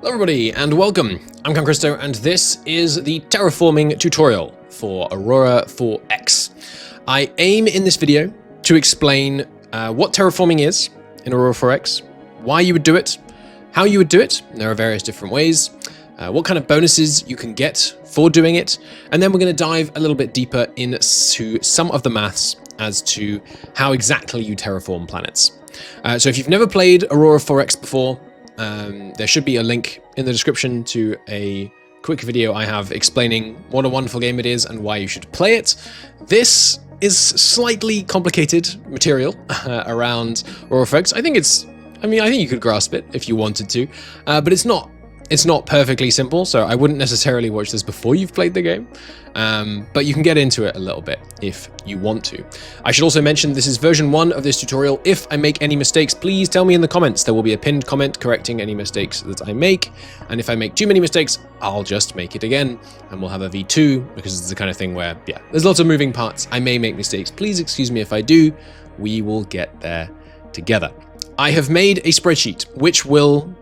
Hello everybody and welcome. I'm Cristo and this is the terraforming tutorial for Aurora 4X. I aim in this video to explain what terraforming is in Aurora 4X, why you would do it, how you would do it, and there are various different ways, what kind of bonuses you can get for doing it, and then we're going to dive a little bit deeper into some of the maths as to how exactly you terraform planets. So if you've never played Aurora 4X before, there should be a link in the description to a quick video I have explaining what a wonderful game it is and why you should play it. This is slightly complicated material around Aurora 4X. I think you could grasp it if you wanted to, but it's not perfectly simple, so I wouldn't necessarily watch this before you've played the game, but you can get into it a little bit if you want to. I should also mention this is version 1 of this tutorial. If I make any mistakes, please tell me in the comments. There will be a pinned comment correcting any mistakes that I make, and if I make too many mistakes, I'll just make it again, and we'll have a V2, because it's the kind of thing where, yeah, there's lots of moving parts. I may make mistakes. Please excuse me if I do. We will get there together. I have made a spreadsheet which will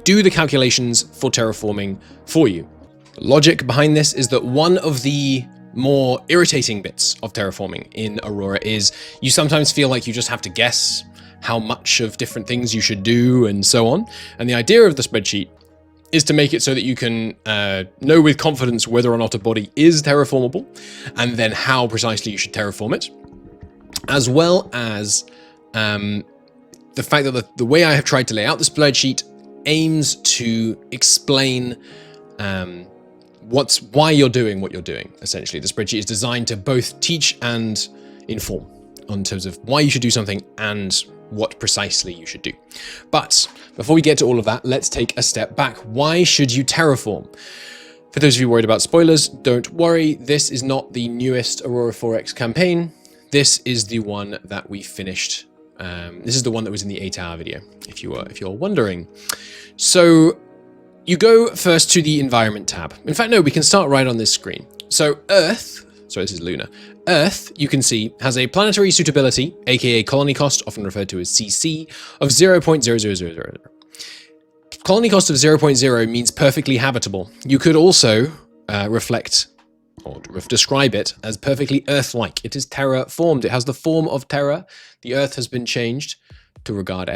do the calculations for terraforming for you. The logic behind this is that one of the more irritating bits of terraforming in Aurora is you sometimes feel like you just have to guess how much of different things you should do and so on. And the idea of the spreadsheet is to make it so that you can know with confidence whether or not a body is terraformable and then how precisely you should terraform it, as well as the fact that the way I have tried to lay out the spreadsheet aims to explain why you're doing what you're doing, essentially. The spreadsheet is designed to both teach and inform in terms of why you should do something and what precisely you should do. But before we get to all of that, let's take a step back. Why should you terraform? For those of you worried about spoilers, don't worry. This is not the newest Aurora 4X campaign. This is the one that we finished. This is the one that was in the 8-hour video, if you're wondering. So you go first to the environment tab. In fact, no, we can start right on this screen. So Earth, sorry, this is lunar. Earth, you can see, has a planetary suitability, aka colony cost, often referred to as CC, of 0.0000. Colony cost of 0.0 means perfectly habitable. You could also reflect or describe it as perfectly Earth-like. It is terraformed. It has the form of Terra. The Earth has been changed to regard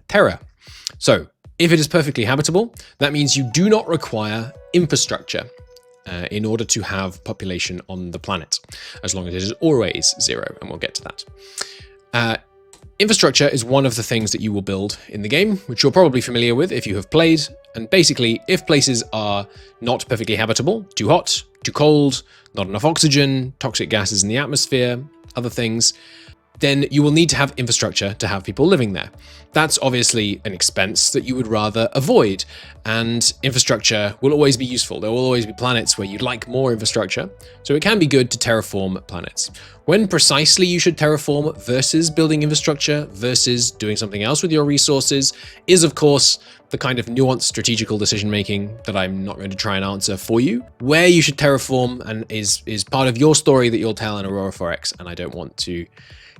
Terra. So, if it is perfectly habitable, that means you do not require infrastructure in order to have population on the planet, as long as it is always 0, and we'll get to that. Infrastructure is one of the things that you will build in the game, which you're probably familiar with if you have played. And basically, if places are not perfectly habitable, too hot, too cold, not enough oxygen, toxic gases in the atmosphere, other things, then you will need to have infrastructure to have people living there. That's obviously an expense that you would rather avoid, and infrastructure will always be useful. There will always be planets where you'd like more infrastructure, so it can be good to terraform planets. When precisely you should terraform versus building infrastructure versus doing something else with your resources is, of course, the kind of nuanced strategical decision-making that I'm not going to try and answer for you. Where you should terraform and is part of your story that you'll tell in Aurora 4X, and I don't want to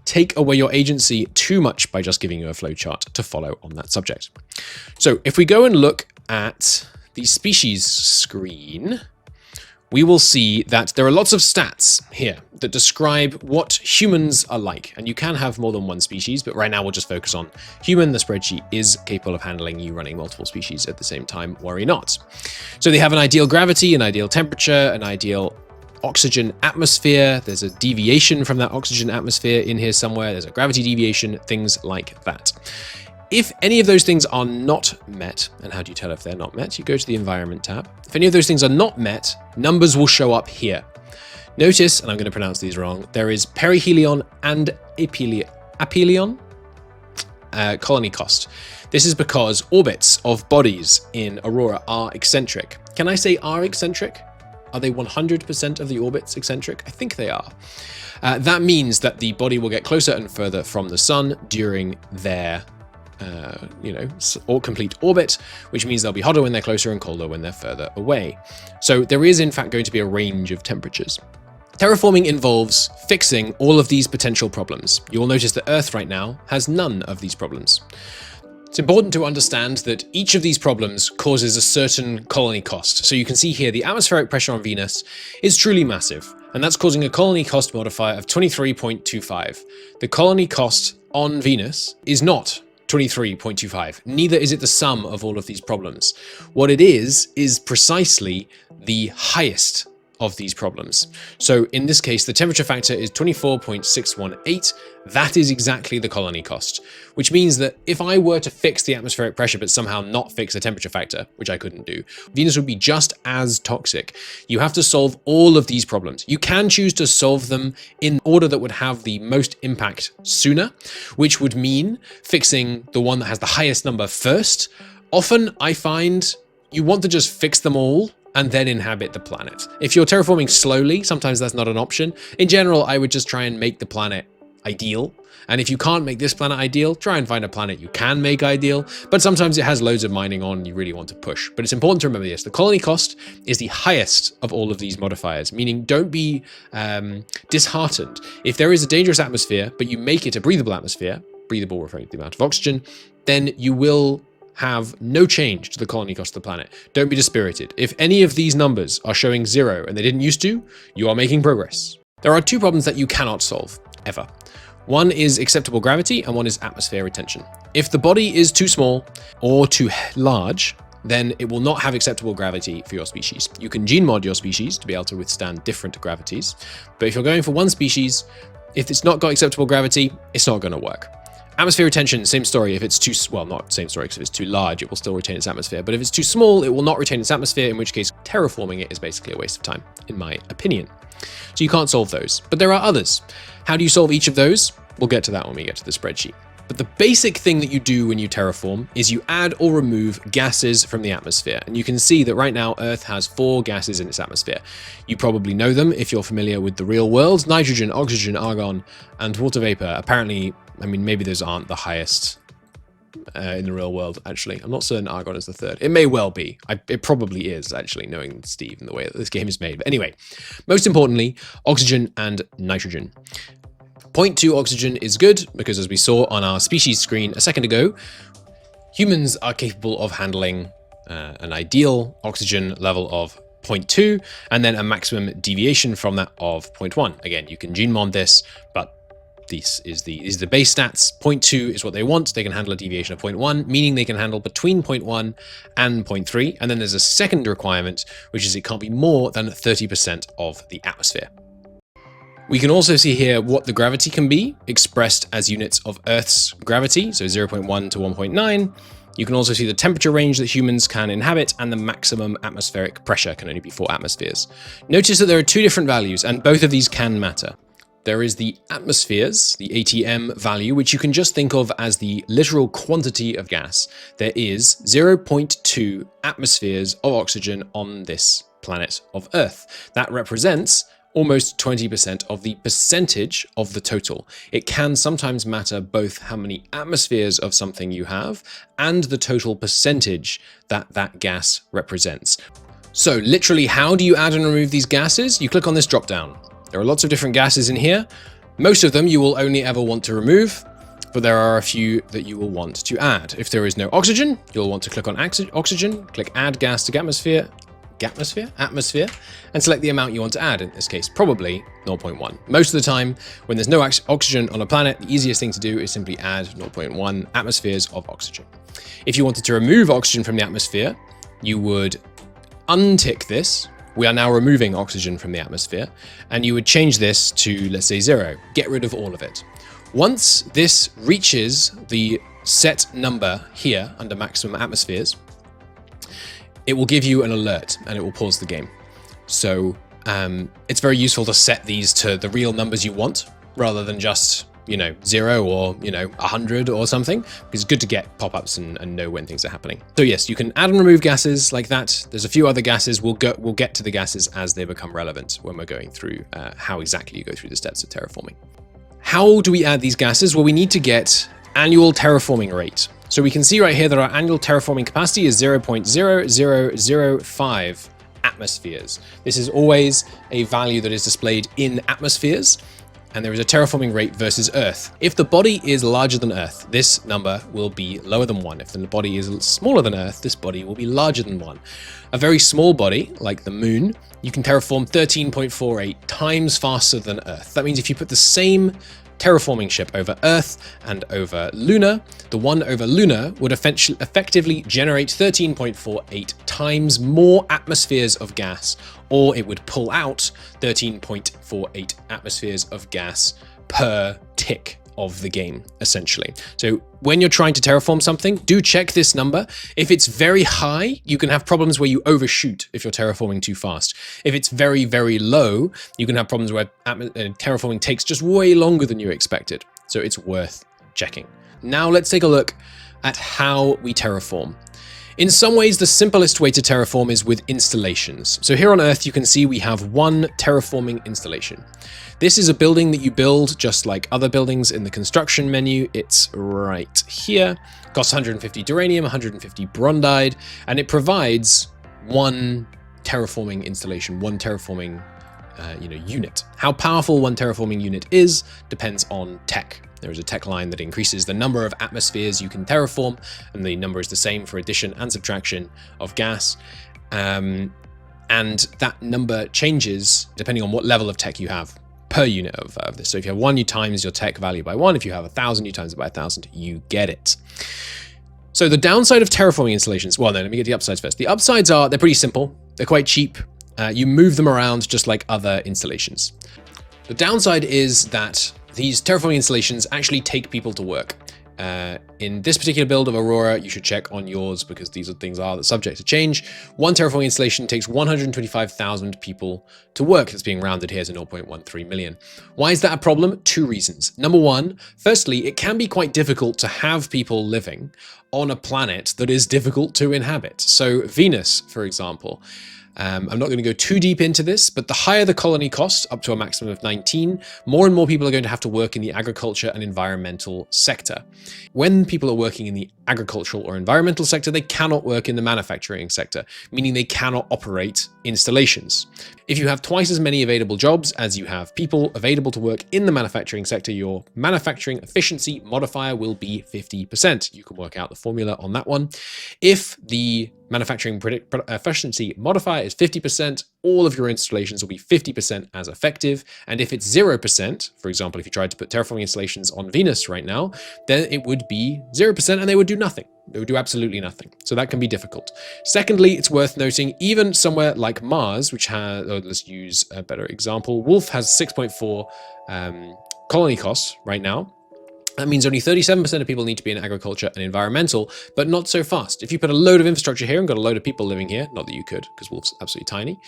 take away your agency too much by just giving you a flowchart to follow on that subject. So if we go and look at the species screen, we will see that there are lots of stats here that describe what humans are like. And you can have more than one species, but right now we'll just focus on human. The spreadsheet is capable of handling you running multiple species at the same time, worry not. So they have an ideal gravity, an ideal temperature, an ideal oxygen atmosphere. There's a deviation from that oxygen atmosphere in here somewhere. There's a gravity deviation, things like that. If any of those things are not met, and how do you tell if they're not met? You go to the environment tab. If any of those things are not met, numbers will show up here. Notice, and I'm going to pronounce these wrong, there is perihelion and aphelion colony cost. This is because orbits of bodies in Aurora are eccentric. Can I say are eccentric? Are they 100% of the orbits eccentric? I think they are. That means that the body will get closer and further from the sun during their complete orbit, which means they'll be hotter when they're closer and colder when they're further away. So there is in fact going to be a range of temperatures. Terraforming involves fixing all of these potential problems. You will notice that Earth right now has none of these problems. It's important to understand that each of these problems causes a certain colony cost. So you can see here the atmospheric pressure on Venus is truly massive, and that's causing a colony cost modifier of 23.25. The colony cost on Venus is not 23.25. Neither is it the sum of all of these problems. What it is precisely the highest of these problems. So in this case, the temperature factor is 24.618. That is exactly the colony cost, which means that if I were to fix the atmospheric pressure but somehow not fix the temperature factor, which I couldn't do, Venus would be just as toxic. You have to solve all of these problems. You can choose to solve them in order that would have the most impact sooner, which would mean fixing the one that has the highest number first. Often I find you want to just fix them all and then inhabit the planet. If you're terraforming slowly, sometimes that's not an option. In general, I would just try and make the planet ideal. And if you can't make this planet ideal, try and find a planet you can make ideal. But sometimes it has loads of mining on, you really want to push. But it's important to remember this. The colony cost is the highest of all of these modifiers, meaning don't be disheartened. If there is a dangerous atmosphere, but you make it a breathable atmosphere, breathable referring to the amount of oxygen, then you will have no change to the colony cost of the planet. Don't be dispirited. If any of these numbers are showing 0 and they didn't used to, you are making progress. There are two problems that you cannot solve, ever. One is acceptable gravity and one is atmosphere retention. If the body is too small or too large, then it will not have acceptable gravity for your species. You can gene mod your species to be able to withstand different gravities, but if you're going for one species, if it's not got acceptable gravity, it's not going to work. Atmosphere retention, same story. If it's too, well, not same story, because if it's too large, it will still retain its atmosphere. But if it's too small, it will not retain its atmosphere, in which case terraforming it is basically a waste of time, in my opinion. So you can't solve those, but there are others. How do you solve each of those? We'll get to that when we get to the spreadsheet. But the basic thing that you do when you terraform is you add or remove gases from the atmosphere. And you can see that right now Earth has 4 gases in its atmosphere. You probably know them if you're familiar with the real world: nitrogen, oxygen, argon, and water vapor. Apparently, I mean, maybe those aren't the highest in the real world, actually. I'm not certain argon is the 3rd. It may well be. It probably is, actually, knowing Steve and the way that this game is made. But anyway, most importantly, oxygen and nitrogen. 0.2 oxygen is good because, as we saw on our species screen a second ago, humans are capable of handling an ideal oxygen level of 0.2 and then a maximum deviation from that of 0.1. Again, you can gene mod this, but these is the base stats. 0.2 is what they want. They can handle a deviation of 0.1, meaning they can handle between 0.1 and 0.3. And then there's a second requirement, which is it can't be more than 30% of the atmosphere. We can also see here what the gravity can be, expressed as units of Earth's gravity, so 0.1 to 1.9. You can also see the temperature range that humans can inhabit, and the maximum atmospheric pressure can only be 4 atmospheres. Notice that there are 2 different values, and both of these can matter. There is the atmospheres, the ATM value, which you can just think of as the literal quantity of gas. There is 0.2 atmospheres of oxygen on this planet of Earth. That represents almost 20% of the percentage of the total. It can sometimes matter both how many atmospheres of something you have and the total percentage that that gas represents. So literally, how do you add and remove these gases? You click on this drop down. There are lots of different gases in here. Most of them you will only ever want to remove, but there are a few that you will want to add. If there is no oxygen, you'll want to click on oxygen, click add gas to atmosphere, and select the amount you want to add. In this case, probably 0.1. Most of the time, when there's no oxygen on a planet, the easiest thing to do is simply add 0.1 atmospheres of oxygen. If you wanted to remove oxygen from the atmosphere, you would untick this. We are now removing oxygen from the atmosphere, and you would change this to, let's say, 0. Get rid of all of it. Once this reaches the set number here under maximum atmospheres, it will give you an alert and it will pause the game. So it's very useful to set these to the real numbers you want rather than just, 0 or, 100 or something. It's good to get pop-ups and know when things are happening. So yes, you can add and remove gases like that. There's a few other gases. We'll get to the gases as they become relevant when we're going through how exactly you go through the steps of terraforming. How do we add these gases? Well, we need to get annual terraforming rate. So we can see right here that our annual terraforming capacity is 0.0005 atmospheres. This is always a value that is displayed in atmospheres. and there is a terraforming rate versus Earth. If the body is larger than Earth, this number will be lower than 1. If the body is smaller than Earth, this body will be larger than 1. A very small body, like the moon, you can terraform 13.48 times faster than Earth. That means if you put the same terraforming ship over Earth and over Luna, the one over Luna would effectively generate 13.48 times more atmospheres of gas, or it would pull out 13.48 atmospheres of gas per tick of the game, essentially. So when you're trying to terraform something, do check this number. If it's very high, you can have problems where you overshoot if you're terraforming too fast. If it's very, very low, you can have problems where terraforming takes just way longer than you expected. So it's worth checking. Now let's take a look at how we terraform. In some ways, the simplest way to terraform is with installations. So here on Earth, you can see we have one terraforming installation. This is a building that you build just like other buildings in the construction menu. It's right here. Costs 150 duranium, 150 brondide, and it provides one terraforming installation, one terraforming unit. How powerful one terraforming unit is depends on tech. There is a tech line that increases the number of atmospheres you can terraform, and the number is the same for addition and subtraction of gas. And that number changes depending on what level of tech you have per unit of this. So if you have 1, you times your tech value by 1. If you have 1,000, you times it by 1,000. You get it. So the downside of terraforming installations, well, no, let me get the upsides first. The upsides are they're pretty simple. They're quite cheap. You move them around just like other installations. The downside is that these terraforming installations actually take people to work. In this particular build of Aurora, you should check on yours because these things are subject to change. One terraforming installation takes 125,000 people to work. That's being rounded here to 0.13 million. Why is that a problem? 2 reasons. Number 1, firstly, it can be quite difficult to have people living on a planet that is difficult to inhabit. So Venus, for example. I'm not going to go too deep into this, but the higher the colony cost, up to a maximum of 19, more and more people are going to have to work in the agriculture and environmental sector. When people are working in the agricultural or environmental sector, they cannot work in the manufacturing sector, meaning they cannot operate installations. If you have twice as many available jobs as you have people available to work in the manufacturing sector, your manufacturing efficiency modifier will be 50%. You can work out the formula on that one. If the manufacturing efficiency modifier is 50%, all of your installations will be 50% as effective. And if it's 0%, for example, if you tried to put terraforming installations on Venus right now, then it would be 0% and they would do nothing. They would do absolutely nothing. So that can be difficult. Secondly, it's worth noting, even somewhere like Mars, which has, let's use a better example, Wolf has 6.4 colony costs right now. That means only 37% of people need to be in agriculture and environmental, but not so fast. If you put a load of infrastructure here and got a load of people living here, not that you could, because Wolf's absolutely tiny,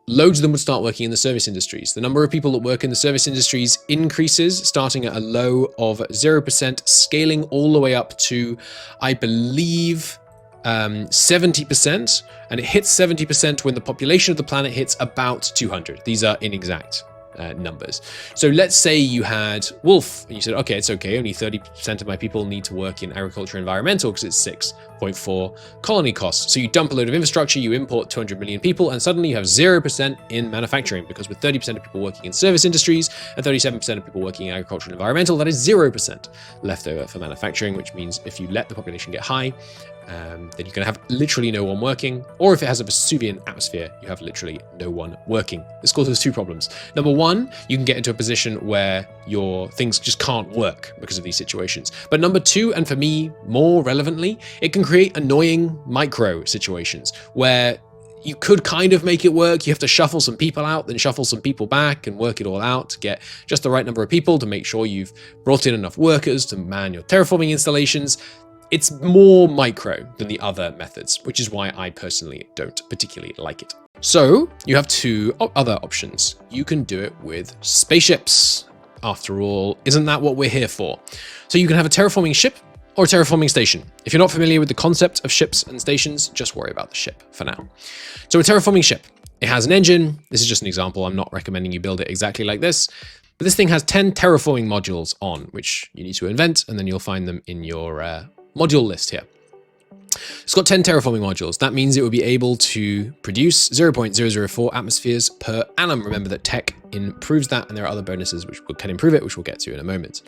loads of them would start working in the service industries. The number of people that work in the service industries increases, starting at a low of 0%, scaling all the way up to, I believe, 70%, and it hits 70% when the population of the planet hits about 200. These are inexact numbers. So let's say you had Wolf and you said, okay, it's okay. Only 30% of my people need to work in agriculture and environmental because it's 6.4 colony costs. So you dump a load of infrastructure, you import 200 million people, and suddenly you have 0% in manufacturing, because with 30% of people working in service industries and 37% of people working in agriculture and environmental, that is 0% left over for manufacturing, which means if you let the population get high, then you're going to have literally no one working. Or if it has a Vesuvian atmosphere, you have literally no one working. This causes 2 problems. Number 1, you can get into a position where your things just can't work because of these situations. But number 2, and for me, more relevantly, it can create annoying micro situations where you could kind of make it work. You have to shuffle some people out, then shuffle some people back and work it all out to get just the right number of people to make sure you've brought in enough workers to man your terraforming installations. It's more micro than the other methods, which is why I personally don't particularly like it. So you have 2 other options. You can do it with spaceships. After all, isn't that what we're here for? So you can have a terraforming ship or a terraforming station. If you're not familiar with the concept of ships and stations, just worry about the ship for now. So a terraforming ship, it has an engine. This is just an example. I'm not recommending you build it exactly like this. But this thing has 10 terraforming modules on, which you need to invent, and then you'll find them in your module list here. It's got 10 terraforming modules. That means it would be able to produce 0.004 atmospheres per annum. Remember that tech improves that, and there are other bonuses which can improve it, which we'll get to in a moment.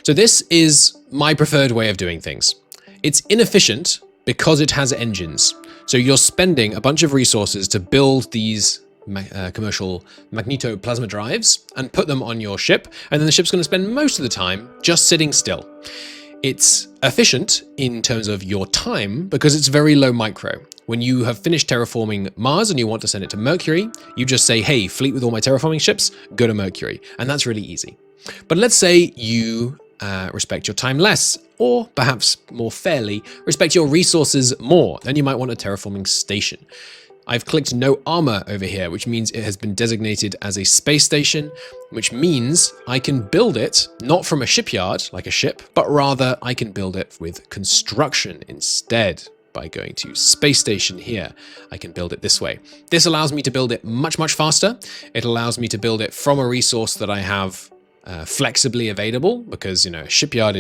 So this is my preferred way of doing things. It's inefficient because it has engines. So you're spending a bunch of resources to build these commercial magnetoplasma drives and put them on your ship, and then the ship's going to spend most of the time just sitting still. It's efficient in terms of your time because it's very low micro. When you have finished terraforming Mars and you want to send it to Mercury, you just say, hey, fleet with all my terraforming ships, go to Mercury. And that's really easy. But let's say you respect your time less, or perhaps more fairly, respect your resources more. Then you might want a terraforming station. I've clicked no armor over here, which means it has been designated as a space station, which means I can build it not from a shipyard like a ship, but rather I can build it with construction instead. By going to space station here, I can build it this way. This allows me to build it much, much faster. It allows me to build it from a resource that I have flexibly available, because a shipyard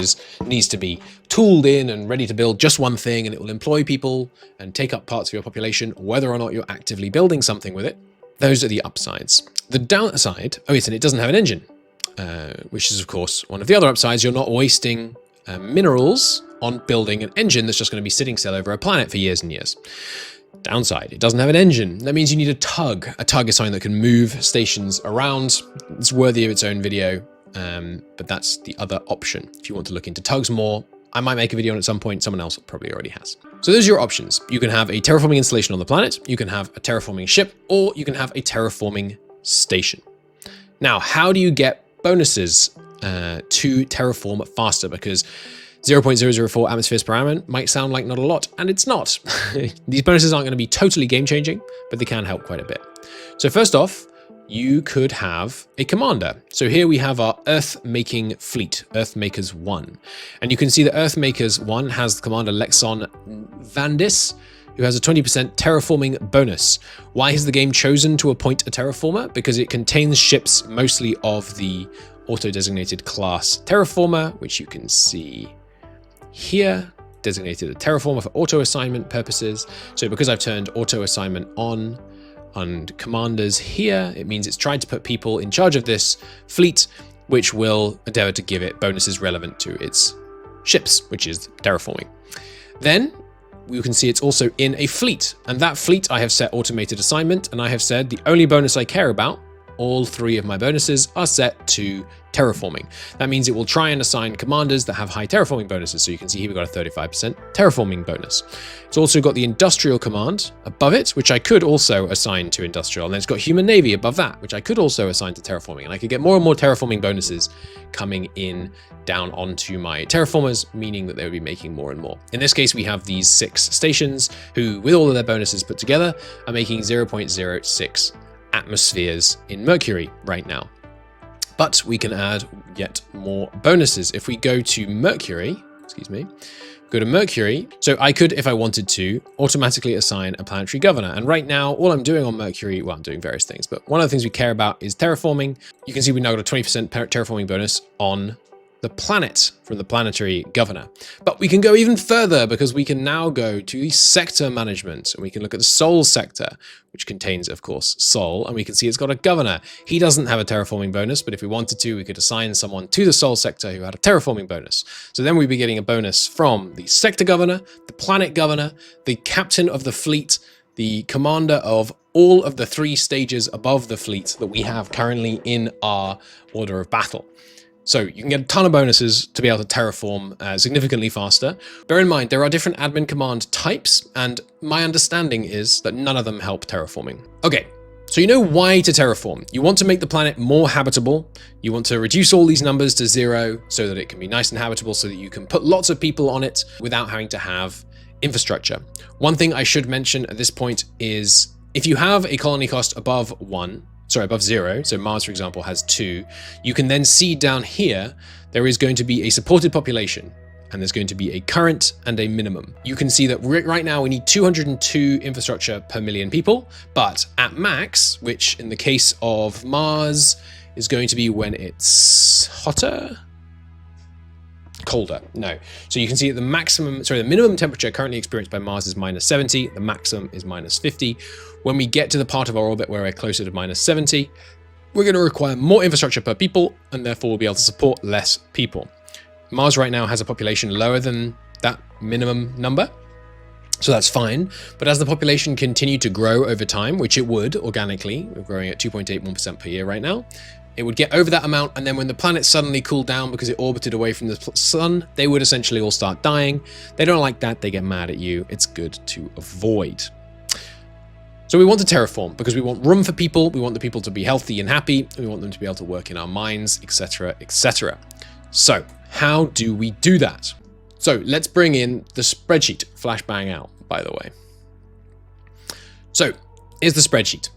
needs to be tooled in and ready to build just one thing, and it will employ people and take up parts of your population, whether or not you're actively building something with it. Those are the upsides. The downside, oh yes, and it doesn't have an engine, which is of course one of the other upsides. You're not wasting minerals on building an engine that's just going to be sitting still over a planet for years and years. Downside, it doesn't have an engine. That means you need a tug. A tug is something that can move stations around. It's worthy of its own video. But that's the other option. If you want to look into tugs more, I might make a video on it at some point. Someone else probably already has. So those are your options. You can have a terraforming installation on the planet, you can have a terraforming ship, or you can have a terraforming station. Now, how do you get bonuses to terraform faster? Because 0.004 atmospheres per annum might sound like not a lot, and it's not. These bonuses aren't going to be totally game-changing, but they can help quite a bit. So first off, you could have a commander. So here we have our Earth-making fleet, Earthmakers 1. And you can see that Earthmakers 1 has the commander Lexon Vandis, who has a 20% terraforming bonus. Why has the game chosen to appoint a terraformer? Because it contains ships mostly of the auto-designated class terraformer, which you can see here, designated a terraformer for auto-assignment purposes. So because I've turned auto-assignment on, and commanders here, it means it's tried to put people in charge of this fleet, which will endeavor to give it bonuses relevant to its ships, which is terraforming. Then you can see it's also in a fleet, and that fleet I have set automated assignment, and I have said the only bonus I care about, all three of my bonuses are set to terraforming. That means it will try and assign commanders that have high terraforming bonuses. So you can see here we've got a 35% terraforming bonus. It's also got the industrial command above it, which I could also assign to industrial. And then it's got human navy above that, which I could also assign to terraforming. And I could get more and more terraforming bonuses coming in down onto my terraformers, meaning that they would be making more and more. In this case, we have these 6 stations who, with all of their bonuses put together, are making 0.06 atmospheres in Mercury right now. But we can add yet more bonuses. If we go to Mercury, go to Mercury, so I could, if I wanted to, automatically assign a planetary governor. And right now, all I'm doing on Mercury, well, I'm doing various things, but one of the things we care about is terraforming. You can see we now got a 20% terraforming bonus on the planet from the planetary governor. But we can go even further, because we can now go to the sector management, and we can look at the Sol sector, which contains, of course, Sol, and we can see it's got a governor. He doesn't have a terraforming bonus, but if we wanted to, we could assign someone to the Sol sector who had a terraforming bonus. So then we'd be getting a bonus from the sector governor, the planet governor, the captain of the fleet, the commander of all of the 3 stages above the fleet that we have currently in our order of battle. So you can get a ton of bonuses to be able to terraform significantly faster. Bear in mind, there are different admin command types, and my understanding is that none of them help terraforming. Okay, so you know why to terraform. You want to make the planet more habitable. You want to reduce all these numbers to 0 so that it can be nice and habitable, so that you can put lots of people on it without having to have infrastructure. One thing I should mention at this point is if you have a colony cost above 0, so Mars, for example, has 2, you can then see down here, there is going to be a supported population, and there's going to be a current and a minimum. You can see that right now we need 202 infrastructure per million people, but at max, which in the case of Mars is going to be when it's hotter, colder. No. So you can see that the minimum temperature currently experienced by Mars is -70. The maximum is -50. When we get to the part of our orbit where we're closer to -70, we're going to require more infrastructure per people, and therefore we'll be able to support less people. Mars right now has a population lower than that minimum number, so that's fine. But as the population continued to grow over time, which it would organically, we're growing at 2.81% per year right now, it would get over that amount, and then when the planet suddenly cooled down because it orbited away from the sun, they would essentially all start dying. They don't like that, they get mad at you. It's good to avoid. So we want to terraform because we want room for people, we want the people to be healthy and happy, we want them to be able to work in our mines, etc., etc. So how do we do that? So let's bring in the spreadsheet. Flashbang out, by the way. So here's the spreadsheet.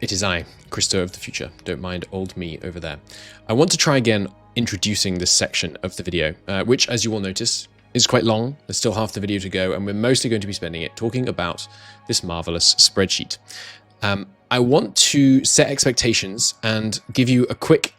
It is I, Christo of the future. Don't mind old me over there. I want to try again introducing this section of the video, which, as you will notice, is quite long. There's still half the video to go, and we're mostly going to be spending it talking about this marvelous spreadsheet. I want to set expectations and give you a quick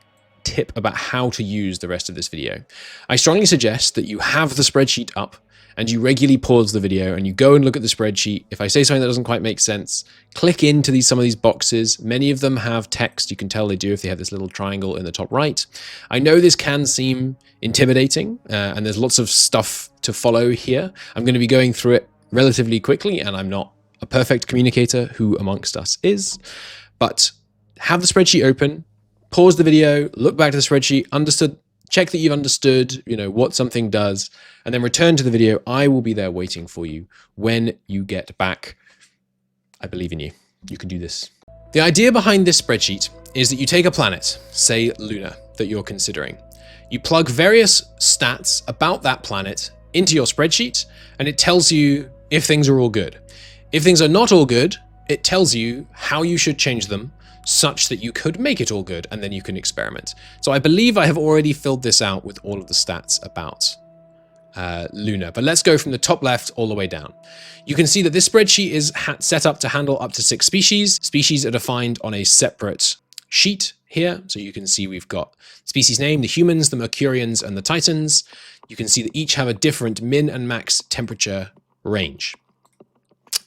tip about how to use the rest of this video. I strongly suggest that you have the spreadsheet up and you regularly pause the video and you go and look at the spreadsheet. If I say something that doesn't quite make sense, click into some of these boxes. Many of them have text. You can tell they do if they have this little triangle in the top right. I know this can seem intimidating and there's lots of stuff to follow here. I'm going to be going through it relatively quickly, and I'm not a perfect communicator. Who amongst us is? But have the spreadsheet open, pause the video, look back to the spreadsheet, check that you've understood, what something does, and then return to the video. I will be there waiting for you when you get back. I believe in you. You can do this. The idea behind this spreadsheet is that you take a planet, say Luna, that you're considering. You plug various stats about that planet into your spreadsheet, and it tells you if things are all good. If things are not all good, it tells you how you should change them such that you could make it all good, and then you can experiment. So I believe I have already filled this out with all of the stats about Luna, but let's go from the top left all the way down. You can see that this spreadsheet is set up to handle up to 6 species. Species are defined on a separate sheet here. So you can see we've got species name, the humans, the Mercurians, and the Titans. You can see that each have a different min and max temperature range.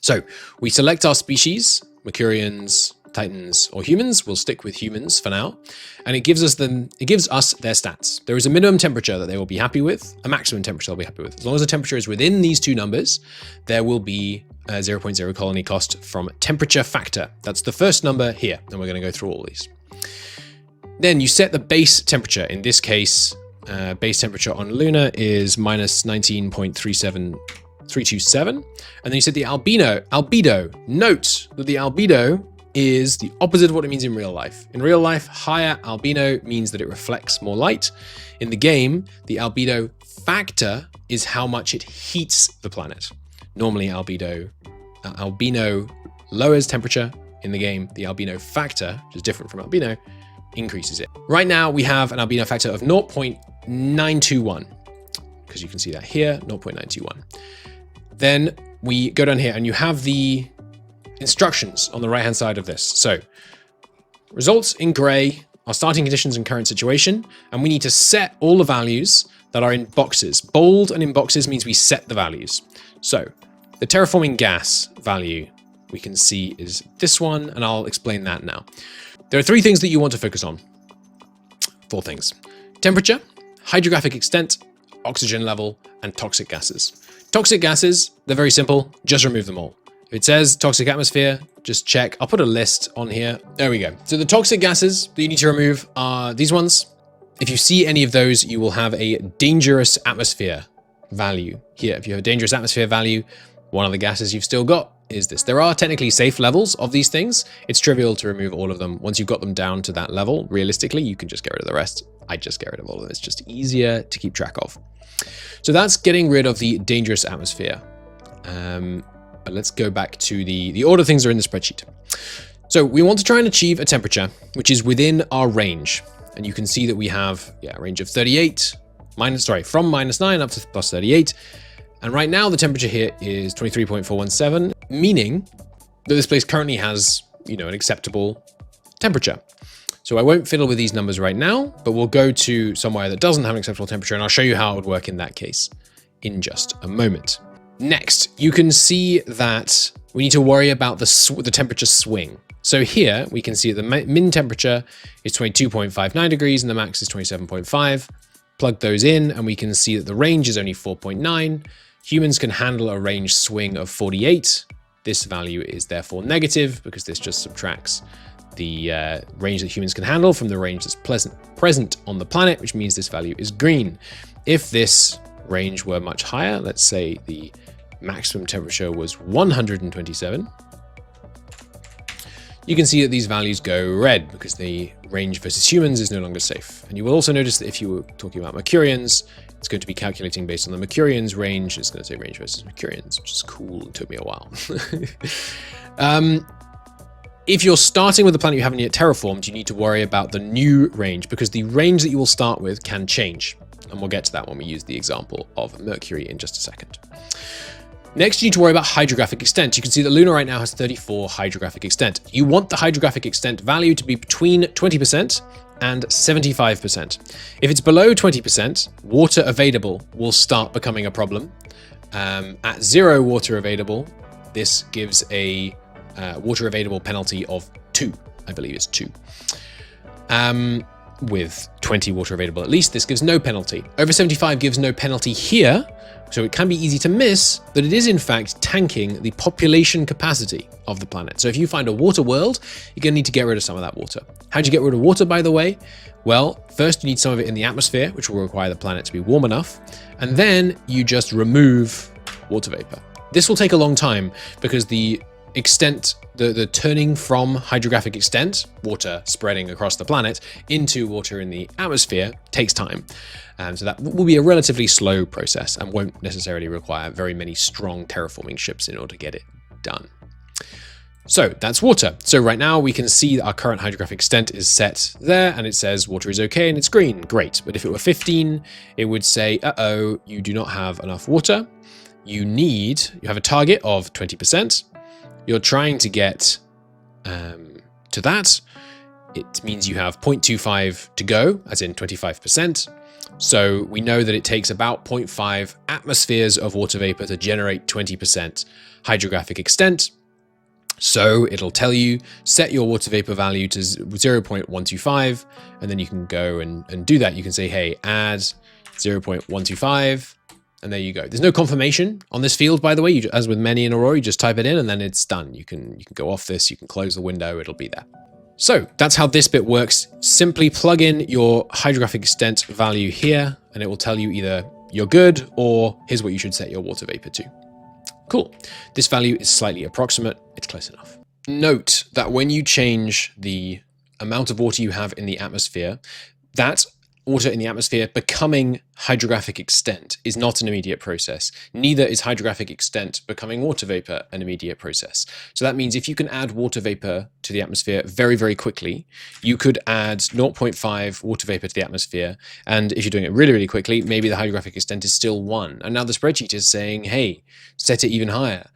So we select our species, Mercurians, Titans, or humans. We'll stick with humans for now, and it gives us their stats. There is a minimum temperature that they will be happy with, a maximum temperature they'll be happy with. As long as the temperature is within these two numbers, there will be a 0.0 colony cost from temperature factor. That's the first number here, and we're going to go through all these. Then you set the base temperature. In this case, base temperature on Luna is minus 19.37327, and then you set the albedo. Note that the albedo is the opposite of what it means in real life. In real life, higher albedo means that it reflects more light. In the game, the albedo factor is how much it heats the planet. Normally, albino lowers temperature. In the game, the albedo factor, which is different from albino, increases it. Right now, we have an albedo factor of 0.921, because you can see that here, 0.921. Then we go down here and you have the instructions on the right hand side of this. So results in gray are starting conditions and current situation, and we need to set all the values that are in boxes. Bold and in boxes means we set the values. So the terraforming gas value we can see is this one, and I'll explain that now. There are 3 things that you want to focus on. 4 things: temperature, hydrographic extent, oxygen level, and toxic gases. Toxic gases, they're very simple. Just remove them all. If it says toxic atmosphere, just check. I'll put a list on here. There we go. So the toxic gases that you need to remove are these ones. If you see any of those, you will have a dangerous atmosphere value here. If you have a dangerous atmosphere value, one of the gases you've still got is this. There are technically safe levels of these things. It's trivial to remove all of them. Once you've got them down to that level, realistically, you can just get rid of the rest. I just get rid of all of them. It's just easier to keep track of. So that's getting rid of the dangerous atmosphere. But let's go back to the order things are in the spreadsheet. So we want to try and achieve a temperature which is within our range. And you can see that we have a range of 38, from -9 up to +38. And right now the temperature here is 23.417, meaning that this place currently has, an acceptable temperature. So I won't fiddle with these numbers right now, but we'll go to somewhere that doesn't have an acceptable temperature, and I'll show you how it would work in that case in just a moment. Next, you can see that we need to worry about the temperature swing. So here we can see the min temperature is 22.59 degrees and the max is 27.5. Plug those in and we can see that the range is only 4.9. Humans can handle a range swing of 48. This value is therefore negative because this just subtracts the range that humans can handle from the range that's present on the planet, which means this value is green. If this range were much higher, let's say the maximum temperature was 127, you can see that these values go red because the range versus humans is no longer safe. And you will also notice that if you were talking about Mercurians, it's going to be calculating based on the Mercurians range. It's going to say range versus Mercurians, which is cool. It took me a while. If you're starting with a planet you haven't yet terraformed, you need to worry about the new range because the range that you will start with can change. And we'll get to that when we use the example of Mercury in just a second. Next, you need to worry about hydrographic extent. You can see that Luna right now has 34 hydrographic extent. You want the hydrographic extent value to be between 20% and 75%. If it's below 20%, water available will start becoming a problem. At 0 water available, this gives a water available penalty of 2. I believe it's 2. With 20 water available at least, this gives no penalty. Over 75 gives no penalty here, so it can be easy to miss, but it is in fact tanking the population capacity of the planet. So if you find a water world, you're going to need to get rid of some of that water. How do you get rid of water, by the way? Well, first you need some of it in the atmosphere, which will require the planet to be warm enough, and then you just remove water vapor. This will take a long time because the extent, the turning from hydrographic extent, water spreading across the planet, into water in the atmosphere takes time. So that will be a relatively slow process and won't necessarily require very many strong terraforming ships in order to get it done. So that's water. So right now we can see that our current hydrographic extent is set there and it says water is okay and it's green. Great. But if it were 15, it would say, uh-oh, you do not have enough water. You have a target of 20%. You're trying to get to that. It means you have 0.25 to go, as in 25%. So we know that it takes about 0.5 atmospheres of water vapor to generate 20% hydrographic extent. So it'll tell you, set your water vapor value to 0.125, and then you can go and do that. You can say, hey, add 0.125. And there you go. There's no confirmation on this field, by the way. As with many in Aurora, you just type it in and then it's done. You can go off this, you can close the window, it'll be there. So that's how this bit works. Simply plug in your hydrographic extent value here, and it will tell you either you're good or here's what you should set your water vapor to. Cool. This value is slightly approximate. It's close enough. Note that when you change the amount of water you have in the atmosphere, that water in the atmosphere becoming hydrographic extent is not an immediate process. Neither is hydrographic extent becoming water vapor an immediate process. So that means if you can add water vapor to the atmosphere very, very quickly, you could add 0.5 water vapor to the atmosphere. And if you're doing it really, really quickly, maybe the hydrographic extent is still 1. And now the spreadsheet is saying, hey, set it even higher.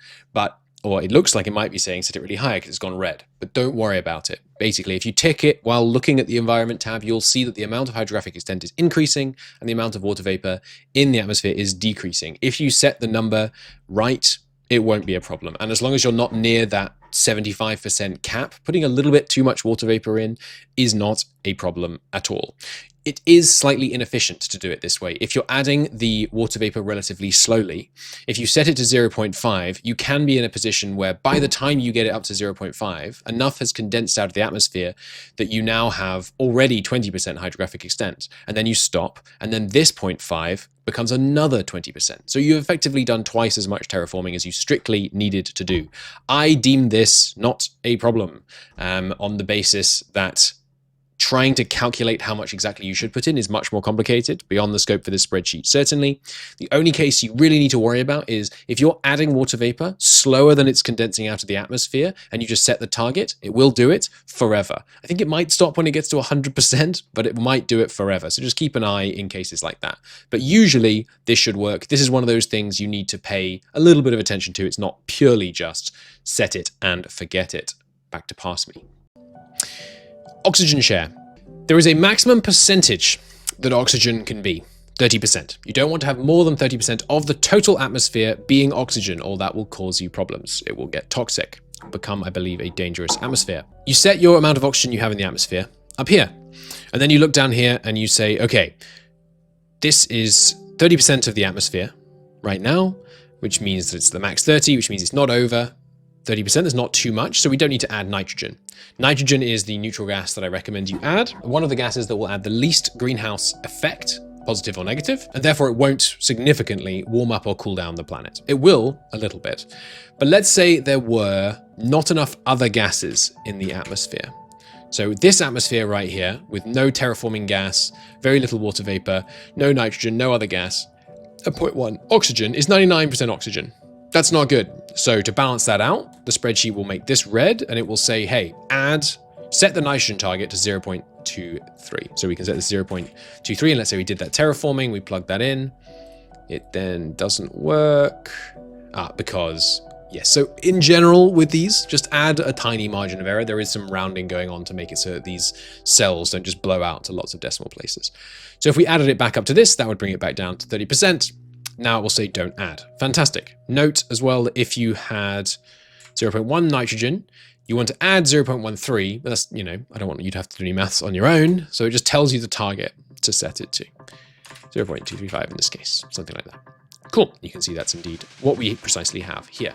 Or it looks like it might be saying set it really high because it's gone red, but don't worry about it. Basically, if you tick it while looking at the environment tab, you'll see that the amount of hydrographic extent is increasing and the amount of water vapor in the atmosphere is decreasing. If you set the number right, it won't be a problem. And as long as you're not near that 75% cap, putting a little bit too much water vapor in is not a problem at all. It is slightly inefficient to do it this way. If you're adding the water vapor relatively slowly, if you set it to 0.5, you can be in a position where by the time you get it up to 0.5, enough has condensed out of the atmosphere that you now have already 20% hydrographic extent. And then you stop, and then this 0.5 becomes another 20%. So you've effectively done twice as much terraforming as you strictly needed to do. I deem this not a problem on the basis that trying to calculate how much exactly you should put in is much more complicated beyond the scope for this spreadsheet. Certainly, the only case you really need to worry about is if you're adding water vapor slower than it's condensing out of the atmosphere and you just set the target, it will do it forever. I think it might stop when it gets to 100%, but it might do it forever. So just keep an eye in cases like that. But usually this should work. This is one of those things you need to pay a little bit of attention to. It's not purely just set it and forget it. Back to pass me. oxygen share. There is a maximum percentage that oxygen can be, 30%. You don't want to have more than 30% of the total atmosphere being oxygen, or that will cause you problems. It will get toxic, become, I believe, a dangerous atmosphere. You set your amount of oxygen you have in the atmosphere up here, and then you look down here and you say, okay, this is 30% of the atmosphere right now, which means that it's the max 30, which means it's not over 30%. Is not too much, so we don't need to add nitrogen. Nitrogen is the neutral gas that I recommend you add. One of the gases that will add the least greenhouse effect, positive or negative, and therefore it won't significantly warm up or cool down the planet. It will a little bit, but let's say there were not enough other gases in the atmosphere. So this atmosphere right here, with no terraforming gas, very little water vapor, no nitrogen, no other gas, at 0.1 oxygen is 99% oxygen. That's not good. So to balance that out, the spreadsheet will make this red and it will say, hey, set the nitrogen target to 0.23. So we can set this 0.23, and let's say we did that terraforming, we plug that in. It then doesn't work because yes. So in general with these, just add a tiny margin of error. There is some rounding going on to make it so that these cells don't just blow out to lots of decimal places. So if we added it back up to this, that would bring it back down to 30%. Now it will say don't add. Fantastic. Note as well that if you had 0.1 nitrogen, you want to add 0.13, but that's, I don't want you to have to do any maths on your own. So it just tells you the target to set it to 0.235 in this case, something like that. Cool. You can see that's indeed what we precisely have here.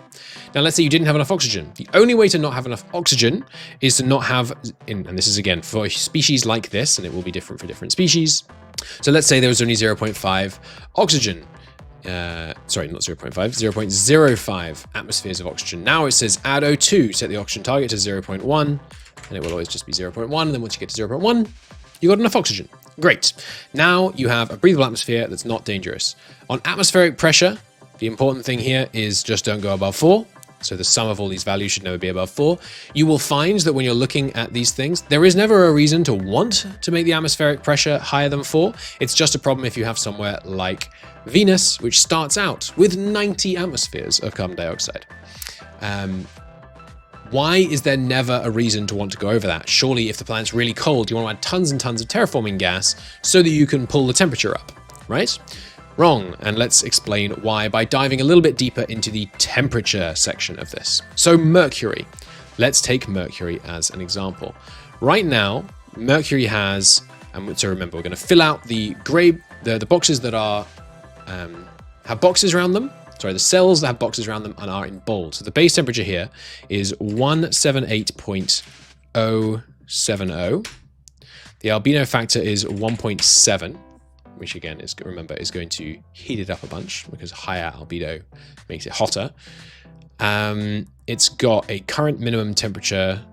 Now, let's say you didn't have enough oxygen. The only way to not have enough oxygen is to not have, and this is again for species like this, and it will be different for different species. So let's say there was only 0.5 oxygen. Sorry, not 0.5, 0.05 atmospheres of oxygen. Now it says add O2, set the oxygen target to 0.1, and it will always just be 0.1. And then once you get to 0.1, you got enough oxygen. Great. Now you have a breathable atmosphere that's not dangerous. On atmospheric pressure, the important thing here is just don't go above 4. So the sum of all these values should never be above 4. You will find that when you're looking at these things, there is never a reason to want to make the atmospheric pressure higher than 4. It's just a problem if you have somewhere like Venus, which starts out with 90 atmospheres of carbon dioxide. Why is there never a reason to want to go over that? Surely if the planet's really cold, you want to add tons and tons of terraforming gas so that you can pull the temperature up, right? Wrong, and let's explain why by diving a little bit deeper into the temperature section of this. So Mercury, let's take Mercury as an example. Right now, Mercury has, and so remember, we're going to fill out the gray, the boxes that are have boxes around them. Sorry, the cells that have boxes around them and are in bold. So the base temperature here is 178.070. The albedo factor is 1.7. Which again is, remember, is going to heat it up a bunch because higher albedo makes it hotter. It's got a current minimum temperature.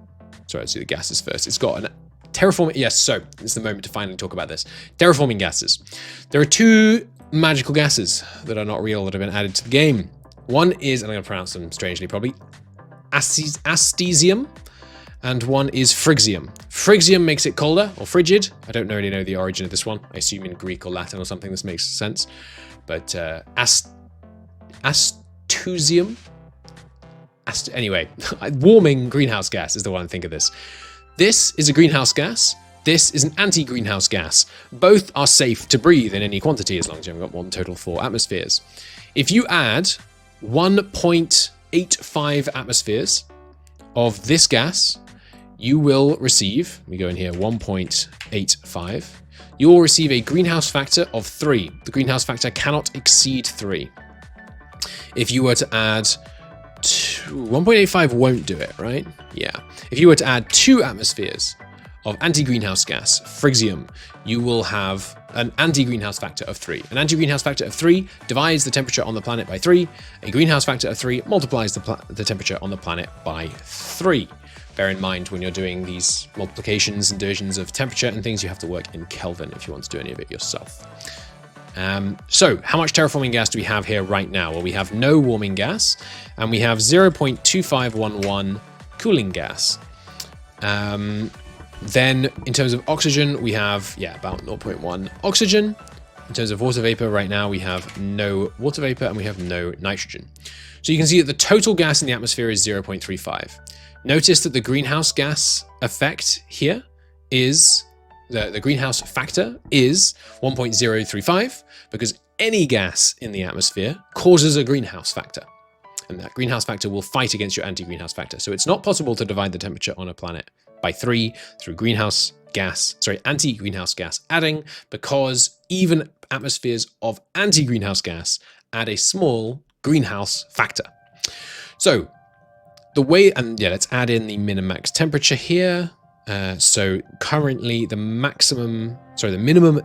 Sorry, let's do the gases first. It's got an terraforming. Yes, so it's the moment to finally talk about this. Terraforming gases. There are two magical gases that are not real that have been added to the game. One is, and I'm going to pronounce them strangely probably, astesium. And one is phrygium. Phrygium makes it colder, or frigid. I don't really know the origin of this one. I assume in Greek or Latin or something this makes sense. But astusium? Anyway, warming greenhouse gas is the one I think of this. This is a greenhouse gas. This is an anti-greenhouse gas. Both are safe to breathe in any quantity as long as you haven't got more than total 4 atmospheres. If you add 1.85 atmospheres of this gas, you will receive, we go in here, 1.85. You will receive a greenhouse factor of 3. The greenhouse factor cannot exceed 3. If you were to add 1.85 won't do it, right? Yeah. If you were to add 2 atmospheres of anti-greenhouse gas, phrygium, you will have an anti-greenhouse factor of 3. An anti-greenhouse factor of 3 divides the temperature on the planet by 3. A greenhouse factor of 3 multiplies the temperature on the planet by 3. Bear in mind when you're doing these multiplications and divisions of temperature and things, you have to work in Kelvin if you want to do any of it yourself. So how much terraforming gas do we have here right now? Well, we have no warming gas and we have 0.2511 cooling gas. Then in terms of oxygen, we have, about 0.1 oxygen. In terms of water vapor right now, we have no water vapor and we have no nitrogen. So you can see that the total gas in the atmosphere is 0.35. Notice that the greenhouse gas effect here is, the greenhouse factor is 1.035 because any gas in the atmosphere causes a greenhouse factor. And that greenhouse factor will fight against your anti-greenhouse factor. So it's not possible to divide the temperature on a planet by 3 through anti-greenhouse gas adding, because even atmospheres of anti-greenhouse gas add a small greenhouse factor. So the way, and yeah, let's add in the min and max temperature here. So currently the minimum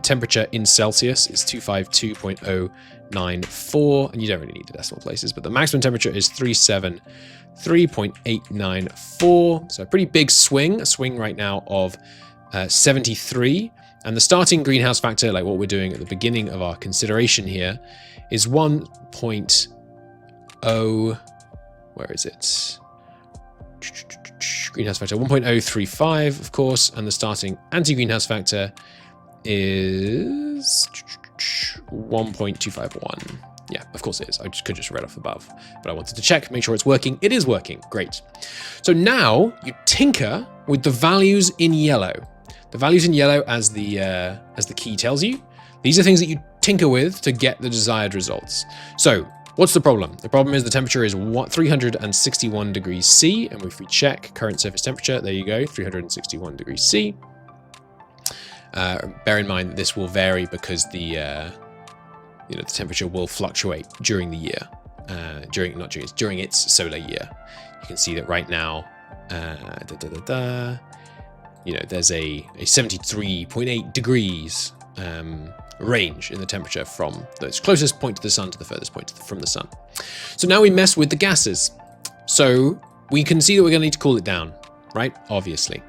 temperature in Celsius is 252.094, and you don't really need the decimal places, but the maximum temperature is 373.894. So a pretty big swing, a swing right now of 73. And the starting greenhouse factor, like what we're doing at the beginning of our consideration here, is 1.0, where is it? Greenhouse factor 1.035, of course, and the starting anti-greenhouse factor is 1.251. Yeah, of course it is. I could just read off above, but I wanted to check, make sure it's working. It is working. Great. So now you tinker with the values in yellow. The values in yellow, as the key tells you, these are things that you tinker with to get the desired results. So what's the problem? The problem is the temperature is 361 degrees C, and if we check current surface temperature, there you go, 361 degrees C. Bear in mind that this will vary because the temperature will fluctuate during the year, during its solar year. You can see that right now, there's a 73.8 degrees range in the temperature from the closest point to the sun to the furthest point from the sun. So now we mess with the gases. So we can see that we're going to need to cool it down, right? Obviously.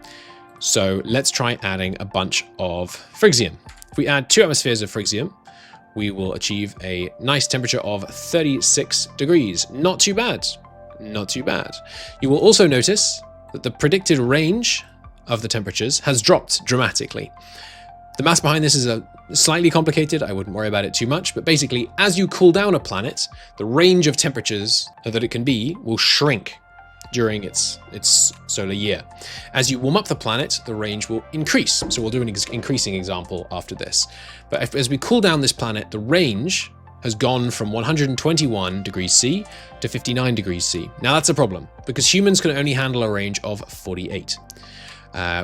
So let's try adding a bunch of Phrygium. If we add 2 atmospheres of Phrygium, we will achieve a nice temperature of 36 degrees. Not too bad. Not too bad. You will also notice that the predicted range of the temperatures has dropped dramatically. The math behind this is slightly complicated. I wouldn't worry about it too much, but basically, as you cool down a planet, the range of temperatures that it can be will shrink during its solar year. As you warm up the planet, the range will increase. So we'll do an increasing example after this. But as we cool down this planet, the range has gone from 121 degrees C to 59 degrees C. Now that's a problem because humans can only handle a range of 48.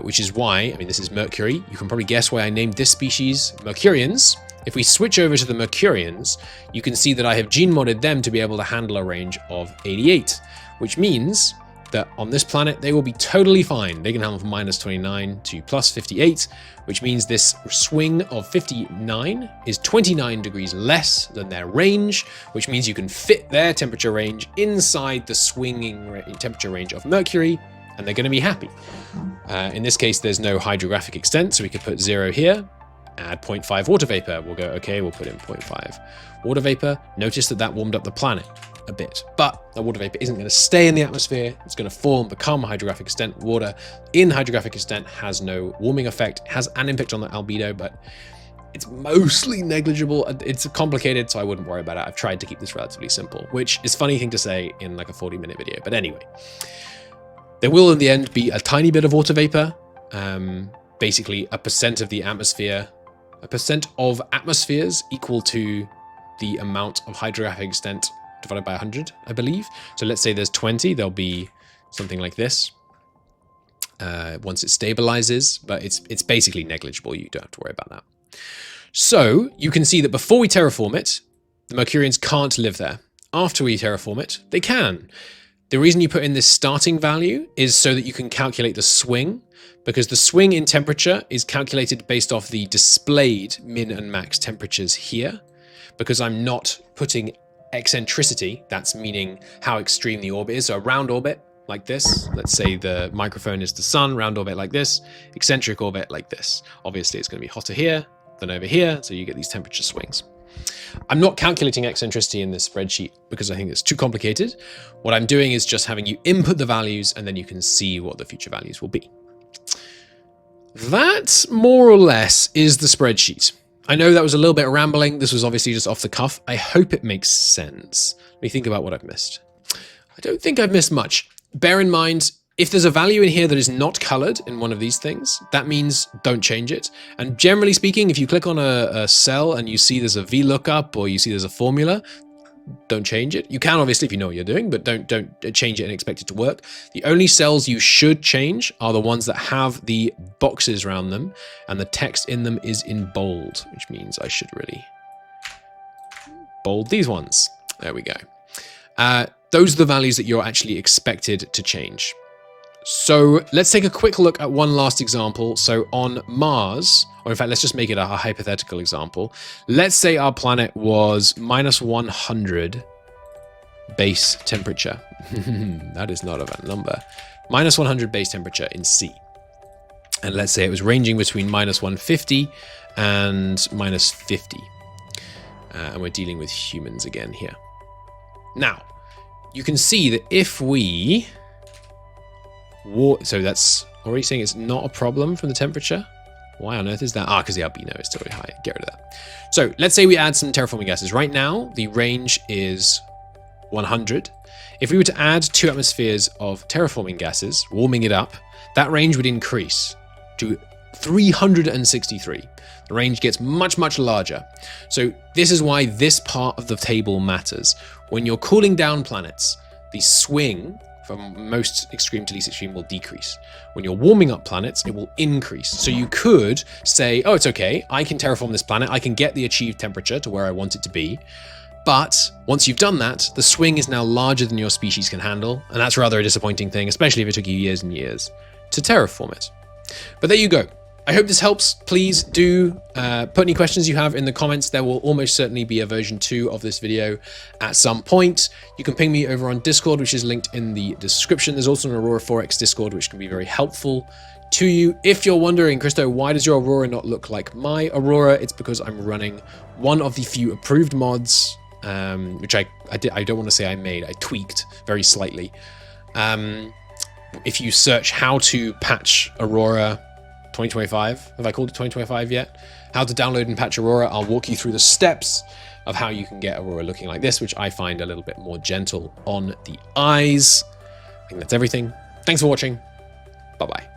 Which is why, this is Mercury. You can probably guess why I named this species Mercurians. If we switch over to the Mercurians, you can see that I have gene modded them to be able to handle a range of 88, which means that on this planet, they will be totally fine. They can handle from -29 to +58, which means this swing of 59 is 29 degrees less than their range, which means you can fit their temperature range inside the swinging temperature range of Mercury, and they're going to be happy. In this case, there's no hydrographic extent, so we could put 0 here, add 0.5 water vapor. We'll go, okay, we'll put in 0.5 water vapor. Notice that warmed up the planet a bit, but the water vapor isn't going to stay in the atmosphere. It's going to form, become hydrographic extent water. In hydrographic extent has no warming effect, it has an impact on the albedo, but it's mostly negligible. It's complicated, so I wouldn't worry about it. I've tried to keep this relatively simple, which is a funny thing to say in like a 40-minute video, but anyway. There will, in the end, be a tiny bit of water vapor, basically a percent of the atmosphere, a percent of atmospheres equal to the amount of hydrographic extent divided by 100, I believe. So let's say there's 20, there'll be something like this once it stabilizes, but it's basically negligible. You don't have to worry about that. So you can see that before we terraform it, the Mercurians can't live there. After we terraform it, they can. The reason you put in this starting value is so that you can calculate the swing, because the swing in temperature is calculated based off the displayed min and max temperatures here. Because I'm not putting eccentricity, that's meaning how extreme the orbit is. So a round orbit like this, let's say the microphone is the sun, round orbit like this, eccentric orbit like this. Obviously it's going to be hotter here than over here, so you get these temperature swings. I'm not calculating eccentricity in this spreadsheet because I think it's too complicated. What I'm doing is just having you input the values and then you can see what the future values will be. That, more or less, is the spreadsheet. I know that was a little bit rambling. This was obviously just off the cuff. I hope it makes sense. Let me think about what I've missed. I don't think I've missed much. Bear in mind, If there's a value in here that is not colored in one of these things, that means don't change it. And generally speaking, if you click on a cell and you see there's a VLOOKUP or you see there's a formula, don't change it. You can obviously if you know what you're doing, but don't change it and expect it to work. The only cells you should change are the ones that have the boxes around them and the text in them is in bold, which means I should really bold these ones. There we go. Those are the values that you're actually expected to change. So let's take a quick look at one last example. So on Mars, or in fact, let's just make it a hypothetical example. Let's say our planet was -100 base temperature. That is not a bad number. -100 base temperature in C. And let's say it was ranging between -150 and -50. And we're dealing with humans again here. Now, you can see that if we... So that's already saying it's not a problem from the temperature. Why on earth is that? Because the albedo is still really high. Get rid of that. So let's say we add some terraforming gases. Right now, the range is 100. If we were to add 2 atmospheres of terraforming gases, warming it up, that range would increase to 363. The range gets much, much larger. So this is why this part of the table matters. When you're cooling down planets, the swing from most extreme to least extreme will decrease. When you're warming up planets, it will increase. So you could say, oh, it's okay, I can terraform this planet, I can get the achieved temperature to where I want it to be. But once you've done that, the swing is now larger than your species can handle, and that's rather a disappointing thing, especially if it took you years and years to terraform it. But there you go. I hope this helps. Please do put any questions you have in the comments. There will almost certainly be a version 2 of this video at some point. You can ping me over on Discord, which is linked in the description. There's also an Aurora 4X Discord, which can be very helpful to you. If you're wondering, Christo, why does your Aurora not look like my Aurora? It's because I'm running one of the few approved mods, which I don't want to say I made, I tweaked very slightly. If you search how to patch Aurora 2025, have I called it 2025 yet? How to download and patch Aurora, I'll walk you through the steps of how you can get Aurora looking like this, which I find a little bit more gentle on the eyes. I think that's everything. Thanks for watching. Bye-bye.